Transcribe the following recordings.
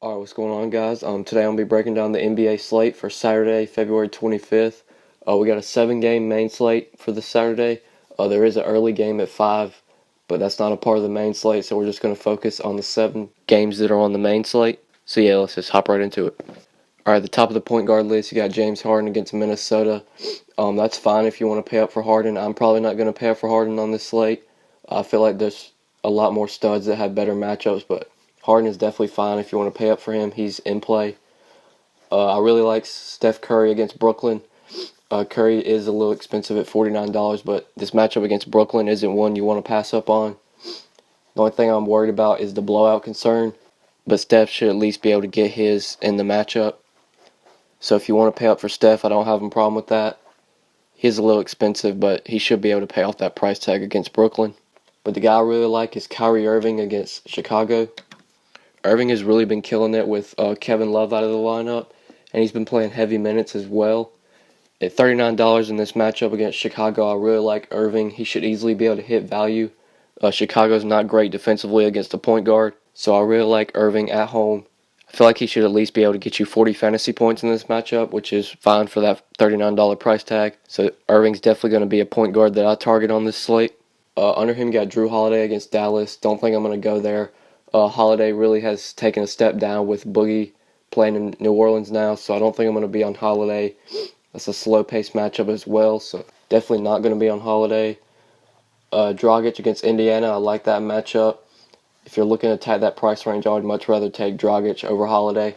Alright, what's going on, guys? Today I'm going to be breaking down the NBA slate for Saturday, February 25th. We got a 7-game main slate for this Saturday. There is an early game at 5, but that's not a part of the main slate, so we're just going to focus on the 7 games that are on the main slate. So yeah, let's just hop right into it. Alright, the top of the point guard list, you got James Harden against Minnesota. That's fine if you want to pay up for Harden. I'm probably not going to pay up for Harden on this slate. I feel like there's a lot more studs that have better matchups, but Harden is definitely fine if you want to pay up for him. He's in play. I really like Steph Curry against Brooklyn. Curry is a little expensive at $49, but this matchup against Brooklyn isn't one you want to pass up on. The only thing I'm worried about is the blowout concern, but Steph should at least be able to get his in the matchup. So if you want to pay up for Steph, I don't have a problem with that. He's a little expensive, but he should be able to pay off that price tag against Brooklyn. But the guy I really like is Kyrie Irving against Chicago. Irving has really been killing it with Kevin Love out of the lineup, and he's been playing heavy minutes as well. At $39 in this matchup against Chicago, I really like Irving. He should easily be able to hit value. Chicago's not great defensively against the point guard, so I really like Irving at home. I feel like he should at least be able to get you 40 fantasy points in this matchup, which is fine for that $39 price tag. So Irving's definitely going to be a point guard that I target on this slate. Under him, you got Drew Holiday against Dallas. Don't think I'm going to go there. Holiday really has taken a step down with Boogie playing in New Orleans now, so I don't think I'm going to be on Holiday. That's a slow-paced matchup as well, so definitely not going to be on Holiday. Dragic against Indiana, I like that matchup. If you're looking to attack that price range, I would much rather take Dragic over Holiday.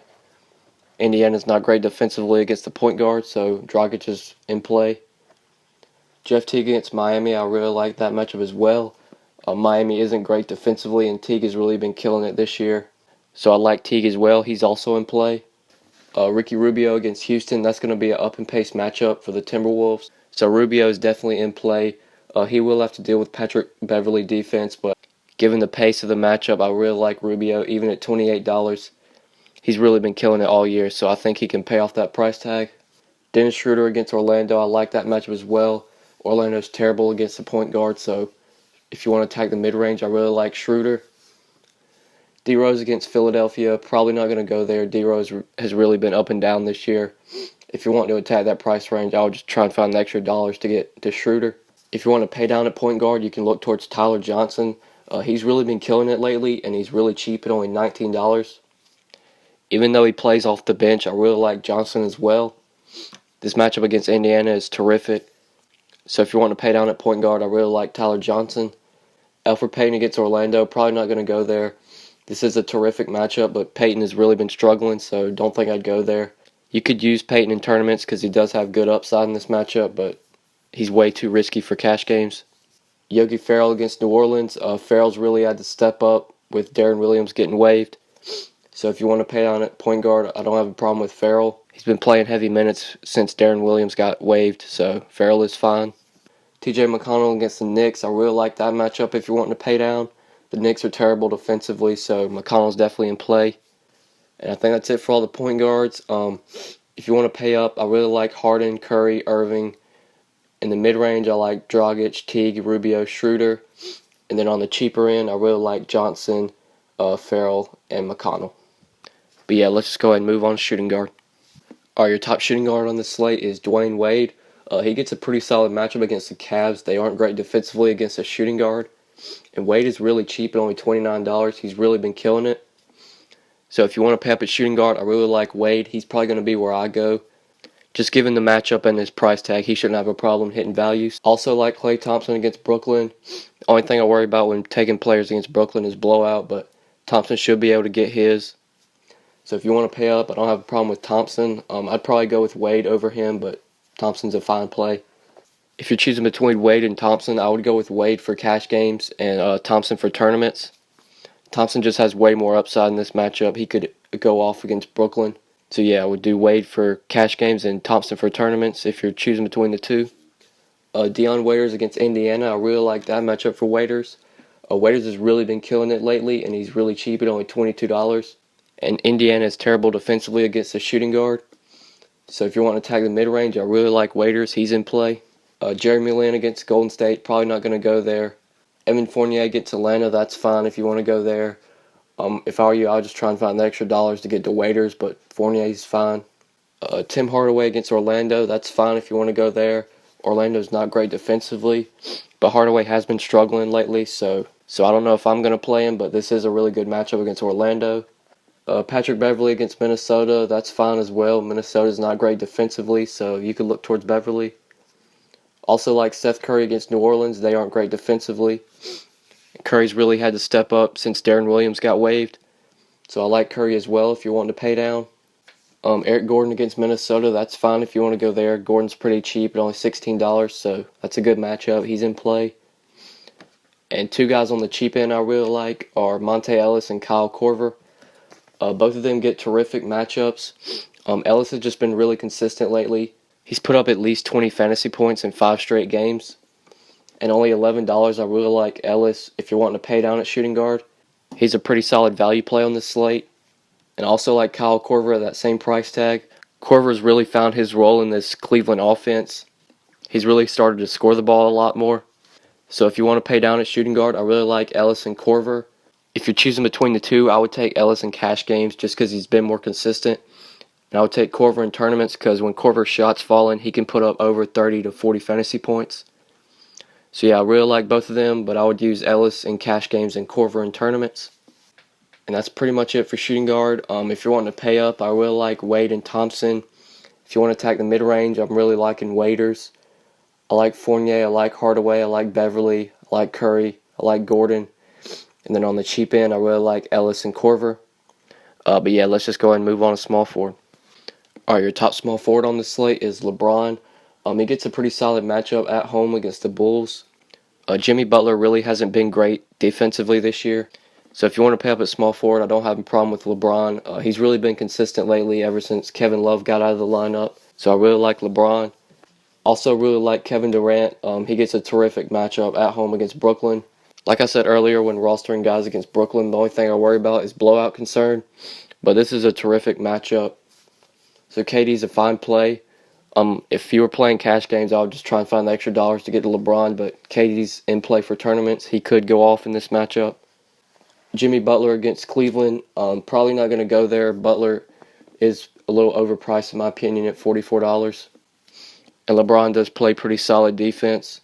Indiana's not great defensively against the point guard, so Dragic is in play. Jeff Teague against Miami, I really like that matchup as well. Miami isn't great defensively, and Teague has really been killing it this year. So I like Teague as well. He's also in play. Ricky Rubio against Houston, that's going to be an up-and-pace matchup for the Timberwolves. So Rubio is definitely in play. He will have to deal with Patrick Beverley defense, but given the pace of the matchup, I really like Rubio, even at $28. He's really been killing it all year, so I think he can pay off that price tag. Dennis Schroeder against Orlando, I like that matchup as well. Orlando's terrible against the point guard, so if you want to attack the mid-range, I really like Schroeder. D-Rose against Philadelphia, probably not going to go there. D-Rose has really been up and down this year. If you want to attack that price range, I would just try and find the extra dollars to get to Schroeder. If you want to pay down at point guard, you can look towards Tyler Johnson. He's really been killing it lately, and he's really cheap at only $19. Even though he plays off the bench, I really like Johnson as well. This matchup against Indiana is terrific. So if you want to pay down at point guard, I really like Tyler Johnson. Elfrid Payton against Orlando, probably not going to go there. This is a terrific matchup, but Payton has really been struggling, so don't think I'd go there. You could use Payton in tournaments because he does have good upside in this matchup, but he's way too risky for cash games. Yogi Ferrell against New Orleans. Ferrell's really had to step up with Darren Williams getting waived. So if you want to pay down at point guard, I don't have a problem with Ferrell. He's been playing heavy minutes since Darren Williams got waived, so Ferrell is fine. TJ McConnell against the Knicks. I really like that matchup if you're wanting to pay down. The Knicks are terrible defensively, so McConnell's definitely in play. And I think that's it for all the point guards. If you want to pay up, I really like Harden, Curry, Irving. In the mid-range, I like Dragic, Teague, Rubio, Schroeder. And then on the cheaper end, I really like Johnson, Ferrell, and McConnell. But yeah, let's just go ahead and move on to shooting guard. Your top shooting guard on this slate is Dwayne Wade. He gets a pretty solid matchup against the Cavs. They aren't great defensively against a shooting guard. And Wade is really cheap at only $29. He's really been killing it. So if you want to pay up at shooting guard, I really like Wade. He's probably going to be where I go. Just given the matchup and his price tag, he shouldn't have a problem hitting values. Also like Klay Thompson against Brooklyn. The only thing I worry about when taking players against Brooklyn is blowout, but Thompson should be able to get his. So if you want to pay up, I don't have a problem with Thompson. I'd probably go with Wade over him, but Thompson's a fine play. If you're choosing between Wade and Thompson, I would go with Wade for cash games and Thompson for tournaments. Thompson just has way more upside in this matchup. He could go off against Brooklyn. So yeah, I would do Wade for cash games and Thompson for tournaments if you're choosing between the two. Dion Waiters against Indiana, I really like that matchup for Waiters. Waiters has really been killing it lately, and he's really cheap at only $22. And Indiana is terrible defensively against the shooting guard. So if you want to tag the mid-range, I really like Waiters. He's in play. Jeremy Lin against Golden State, probably not going to go there. Evan Fournier against Atlanta, that's fine if you want to go there. If I were you, I would just try and find the extra dollars to get the waiters, but Fournier's fine. Tim Hardaway against Orlando, that's fine if you want to go there. Orlando's not great defensively, but Hardaway has been struggling lately, so I don't know if I'm going to play him, but this is a really good matchup against Orlando. Patrick Beverley against Minnesota, that's fine as well. Minnesota's not great defensively, so you could look towards Beverley. Also like Seth Curry against New Orleans, they aren't great defensively. Curry's really had to step up since Darren Williams got waived, so I like Curry as well if you're wanting to pay down. Eric Gordon against Minnesota, that's fine if you want to go there. Gordon's pretty cheap at only $16, so that's a good matchup. He's in play. And two guys on the cheap end I really like are Monte Ellis and Kyle Korver. Both of them get terrific matchups. Ellis has just been really consistent lately. He's put up at least 20 fantasy points in 5 straight games. And only $11, I really like Ellis if you're wanting to pay down at shooting guard. He's a pretty solid value play on this slate. And also like Kyle Korver at that same price tag. Korver's really found his role in this Cleveland offense. He's really started to score the ball a lot more. So if you want to pay down at shooting guard, I really like Ellis and Korver. If you're choosing between the two, I would take Ellis in cash games just because he's been more consistent. And I would take Korver in tournaments because when Korver's shots fall in, he can put up over 30 to 40 fantasy points. So yeah, I really like both of them, but I would use Ellis in cash games and Korver in tournaments. And that's pretty much it for shooting guard. If you're wanting to pay up, I really like Wade and Thompson. If you want to attack the mid-range, I'm really liking Waiters. I like Fournier, I like Hardaway, I like Beverley, I like Curry, I like Gordon. And then on the cheap end, I really like Ellis and Korver. But yeah, let's just go ahead and move on to small forward. Alright, your top small forward on the slate is LeBron. He gets a pretty solid matchup at home against the Bulls. Jimmy Butler really hasn't been great defensively this year. So if you want to pay up at small forward, I don't have a problem with LeBron. He's really been consistent lately ever since Kevin Love got out of the lineup. So I really like LeBron. Also really like Kevin Durant. He gets a terrific matchup at home against Brooklyn. Like I said earlier, when rostering guys against Brooklyn, the only thing I worry about is blowout concern. But this is a terrific matchup. So KD's a fine play. If you were playing cash games, I would just try and find the extra dollars to get to LeBron. But KD's in play for tournaments. He could go off in this matchup. Jimmy Butler against Cleveland, probably not going to go there. Butler is a little overpriced in my opinion at $44. And LeBron does play pretty solid defense.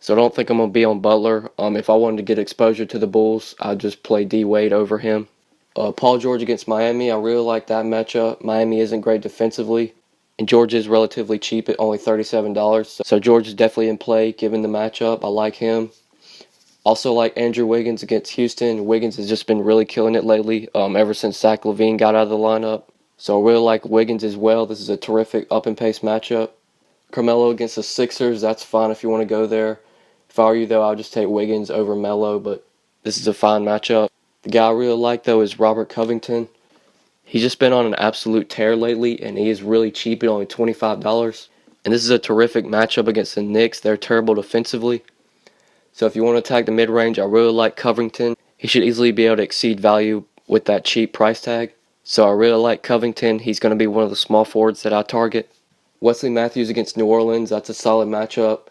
So I don't think I'm going to be on Butler. If I wanted to get exposure to the Bulls, I'd just play D. Wade over him. Paul George against Miami, I really like that matchup. Miami isn't great defensively. And George is relatively cheap at only $37. So George is definitely in play given the matchup. I like him. Also like Andrew Wiggins against Houston. Wiggins has just been really killing it lately ever since Zach LaVine got out of the lineup. So I really like Wiggins as well. This is a terrific up and pace matchup. Carmelo against the Sixers, that's fine if you want to go there. If I were you though, I would just take Wiggins over Melo, but this is a fine matchup. The guy I really like though is Robert Covington. He's just been on an absolute tear lately and he is really cheap at only $25. And this is a terrific matchup against the Knicks. They're terrible defensively. So if you want to attack the mid-range, I really like Covington. He should easily be able to exceed value with that cheap price tag. So I really like Covington. He's going to be one of the small forwards that I target. Wesley Matthews against New Orleans, that's a solid matchup.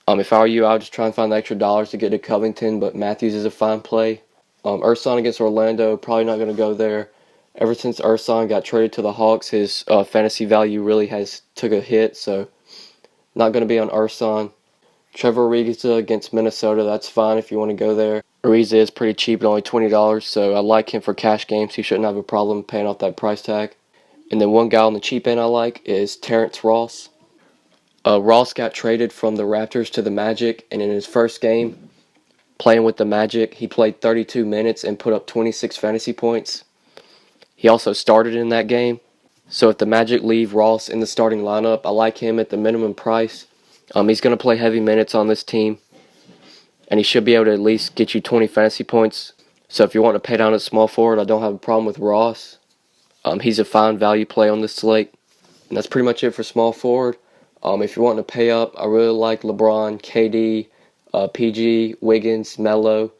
If I were you, I would just try and find the extra dollars to get to Covington, but Matthews is a fine play. Ersan against Orlando, probably not going to go there. Ever since Ersan got traded to the Hawks, his fantasy value really has took a hit, so not going to be on Ersan. Trevor Ariza against Minnesota, that's fine if you want to go there. Ariza is pretty cheap at only $20, so I like him for cash games. He shouldn't have a problem paying off that price tag. And then one guy on the cheap end I like is Terrence Ross. Ross got traded from the Raptors to the Magic, and in his first game playing with the Magic, he played 32 minutes and put up 26 fantasy points. He also started in that game. So if the Magic leave Ross in the starting lineup, I like him at the minimum price. He's going to play heavy minutes on this team, and he should be able to at least get you 20 fantasy points. So if you want to pay down at small forward, I don't have a problem with Ross. He's a fine value play on this slate. And that's pretty much it for small forward. If you're wanting to pay up, I really like LeBron, KD, PG, Wiggins, Melo.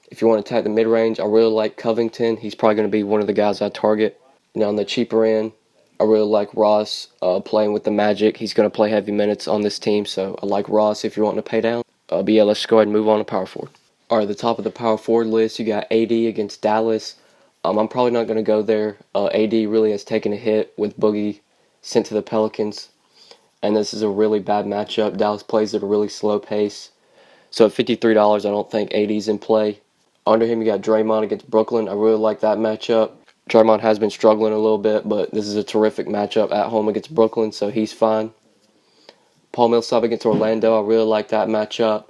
If you want to attack the mid-range, I really like Covington. He's probably going to be one of the guys I target. Now on the cheaper end, I really like Ross playing with the Magic. He's going to play heavy minutes on this team, so I like Ross if you're wanting to pay down. But yeah, let's go ahead and move on to power forward. Alright, the top of the power forward list, you got AD against Dallas. I'm probably not going to go there. AD really has taken a hit with Boogie sent to the Pelicans, and this is a really bad matchup. Dallas plays at a really slow pace. So at $53, I don't think AD's in play. Under him, you got Draymond against Brooklyn. I really like that matchup. Draymond has been struggling a little bit, but this is a terrific matchup at home against Brooklyn, so he's fine. Paul Millsap against Orlando, I really like that matchup.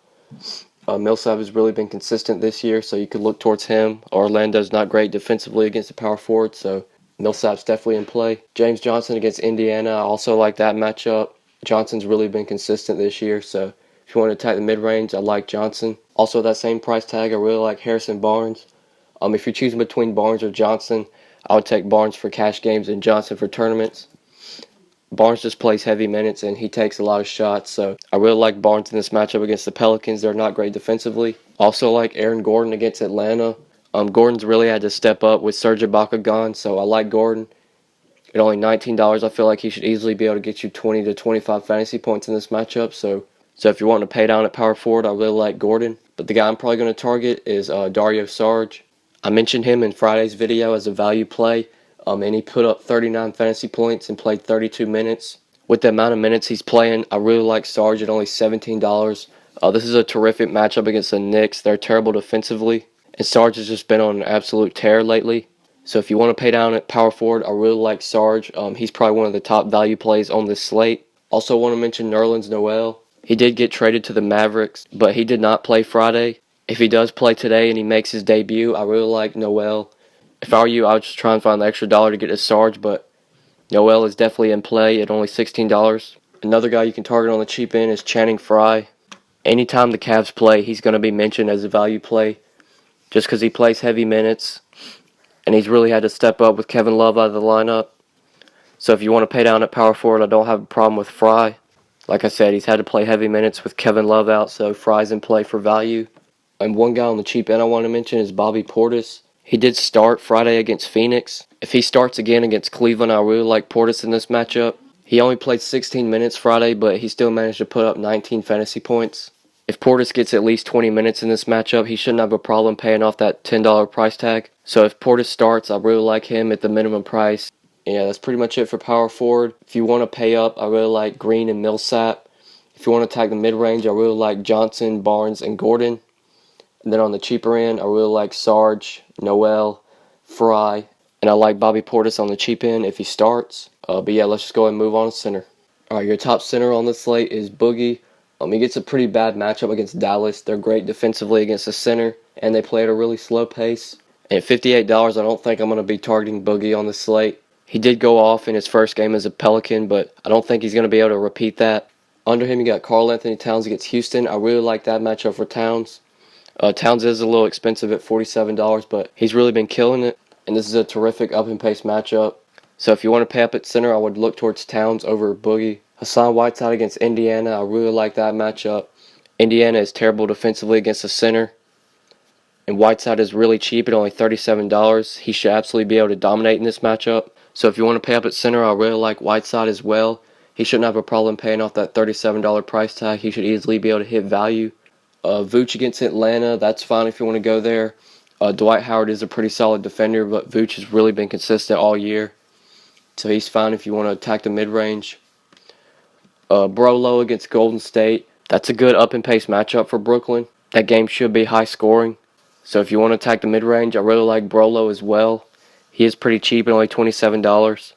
Millsap has really been consistent this year, so you could look towards him. Orlando's not great defensively against the power forward, so Millsap's definitely in play. James Johnson against Indiana, I also like that matchup. Johnson's really been consistent this year, so if you want to attack the mid-range, I like Johnson. Also, that same price tag, I really like Harrison Barnes. If you're choosing between Barnes or Johnson, I would take Barnes for cash games and Johnson for tournaments. Barnes just plays heavy minutes and he takes a lot of shots, so I really like Barnes in this matchup against the Pelicans. They're not great defensively. Also like Aaron Gordon against Atlanta. Gordon's really had to step up with Serge Ibaka gone, so I like Gordon. At only $19, I feel like he should easily be able to get you 20 to 25 fantasy points in this matchup. So if you're wanting to pay down at power forward, I really like Gordon. But the guy I'm probably going to target is Dario Saric. I mentioned him in Friday's video as a value play, and he put up 39 fantasy points and played 32 minutes. With the amount of minutes he's playing, I really like Saric at only $17. This is a terrific matchup against the Knicks. They're terrible defensively, and Saric has just been on an absolute tear lately. So if you want to pay down at power forward, I really like Saric. He's probably one of the top value plays on this slate. Also want to mention Nerlens Noel. He did get traded to the Mavericks, but he did not play Friday. If he does play today and he makes his debut, I really like Noel. If I were you, I would just try and find the extra dollar to get a Sarge, but Noel is definitely in play at only $16. Another guy you can target on the cheap end is Channing Frye. Anytime the Cavs play, he's going to be mentioned as a value play just because he plays heavy minutes, and he's really had to step up with Kevin Love out of the lineup. So if you want to pay down at power forward, I don't have a problem with Frye. Like I said, he's had to play heavy minutes with Kevin Love out, so Frye's in play for value. And one guy on the cheap end I want to mention is Bobby Portis. He did start Friday against Phoenix. If he starts again against Cleveland, I really like Portis in this matchup. He only played 16 minutes Friday, but he still managed to put up 19 fantasy points. If Portis gets at least 20 minutes in this matchup, he shouldn't have a problem paying off that $10 price tag. So if Portis starts, I really like him at the minimum price. Yeah, that's pretty much it for power forward. If you want to pay up, I really like Green and Millsap. If you want to attack the mid-range, I really like Johnson, Barnes, and Gordon. And then on the cheaper end, I really like Sarge, Noel, Frye, and I like Bobby Portis on the cheap end if he starts. But yeah, let's just go ahead and move on to center. Alright, your top center on this slate is Boogie. He gets a pretty bad matchup against Dallas. They're great defensively against the center, and they play at a really slow pace. And at $58, I don't think I'm going to be targeting Boogie on this slate. He did go off in his first game as a Pelican, but I don't think he's going to be able to repeat that. Under him, you got Karl Anthony Towns against Houston. I really like that matchup for Towns. Towns is a little expensive at $47, but he's really been killing it, and this is a terrific up-and-pace matchup. So if you want to pay up at center, I would look towards Towns over Boogie. Hassan Whiteside against Indiana, I really like that matchup. Indiana is terrible defensively against the center, and Whiteside is really cheap at only $37. He should absolutely be able to dominate in this matchup. So if you want to pay up at center, I really like Whiteside as well. He shouldn't have a problem paying off that $37 price tag. He should easily be able to hit value. Vooch against Atlanta, that's fine if you want to go there. Dwight Howard is a pretty solid defender, but Vooch has really been consistent all year. So he's fine if you want to attack the mid-range. Brolo against Golden State, that's a good up-and-pace matchup for Brooklyn. That game should be high-scoring. So if you want to attack the mid-range, I really like Brolo as well. He is pretty cheap at only $27.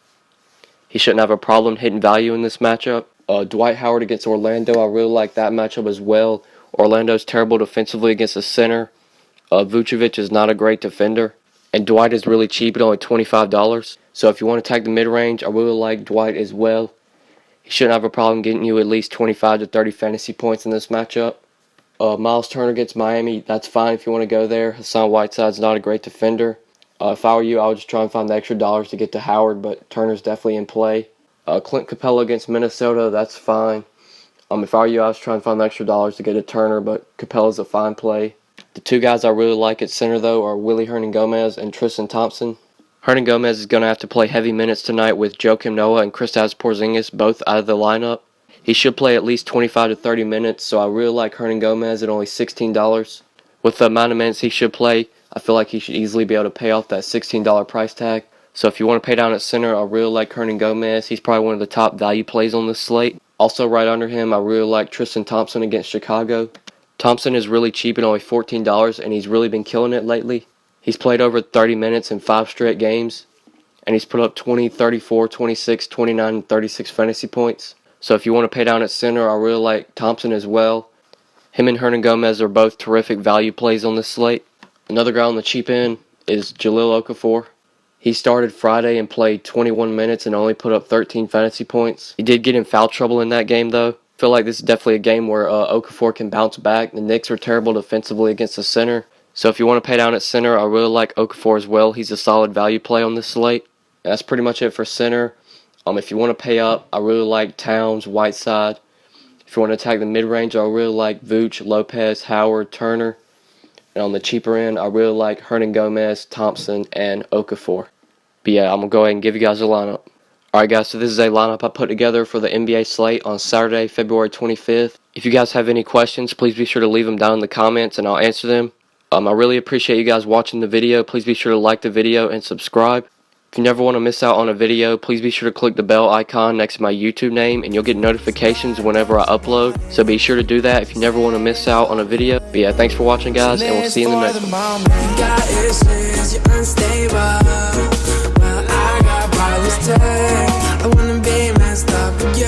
He shouldn't have a problem hitting value in this matchup. Dwight Howard against Orlando, I really like that matchup as well. Orlando's terrible defensively against the center. Vucevic is not a great defender. And Dwight is really cheap at only $25. So if you want to attack the mid-range, I really like Dwight as well. He shouldn't have a problem getting you at least 25 to 30 fantasy points in this matchup. Miles Turner against Miami, that's fine if you want to go there. Hassan Whiteside's not a great defender. If I were you, I would just try and find the extra dollars to get to Howard, but Turner's definitely in play. Clint Capella against Minnesota, that's fine. If I were you, I was trying to find the extra dollars to get a Turner, but Capella's a fine play. The two guys I really like at center, though, are Willie Hernangomez and Tristan Thompson. Hernangomez is going to have to play heavy minutes tonight with Joakim Noah and Kristaps Porzingis both out of the lineup. He should play at least 25 to 30 minutes, so I really like Hernangomez at only $16. With the amount of minutes he should play, I feel like he should easily be able to pay off that $16 price tag. So if you want to pay down at center, I really like Hernan Gomez. He's probably one of the top value plays on this slate. Also right under him, I really like Tristan Thompson against Chicago. Thompson is really cheap at only $14, and he's really been killing it lately. He's played over 30 minutes in 5 straight games, and he's put up 20, 34, 26, 29, and 36 fantasy points. So if you want to pay down at center, I really like Thompson as well. Him and Hernan Gomez are both terrific value plays on this slate. Another guy on the cheap end is Jahlil Okafor. He started Friday and played 21 minutes and only put up 13 fantasy points. He did get in foul trouble in that game though. I feel like this is definitely a game where Okafor can bounce back. The Knicks are terrible defensively against the center. So if you want to pay down at center, I really like Okafor as well. He's a solid value play on this slate. And that's pretty much it for center. If you want to pay up, I really like Towns, Whiteside. If you want to attack the mid-range, I really like Vooch, Lopez, Howard, Turner. And on the cheaper end, I really like Hernan Gomez, Thompson, and Okafor. But yeah, I'm going to go ahead and give you guys a lineup. Alright guys, so this is a lineup I put together for the NBA slate on Saturday, February 25th. If you guys have any questions, please be sure to leave them down in the comments and I'll answer them. I really appreciate you guys watching the video. Please be sure to like the video and subscribe. If you never want to miss out on a video, please be sure to click the bell icon next to my YouTube name and you'll get notifications whenever I upload. So be sure to do that if you never want to miss out on a video. But yeah, thanks for watching guys, and we'll see you in the next one.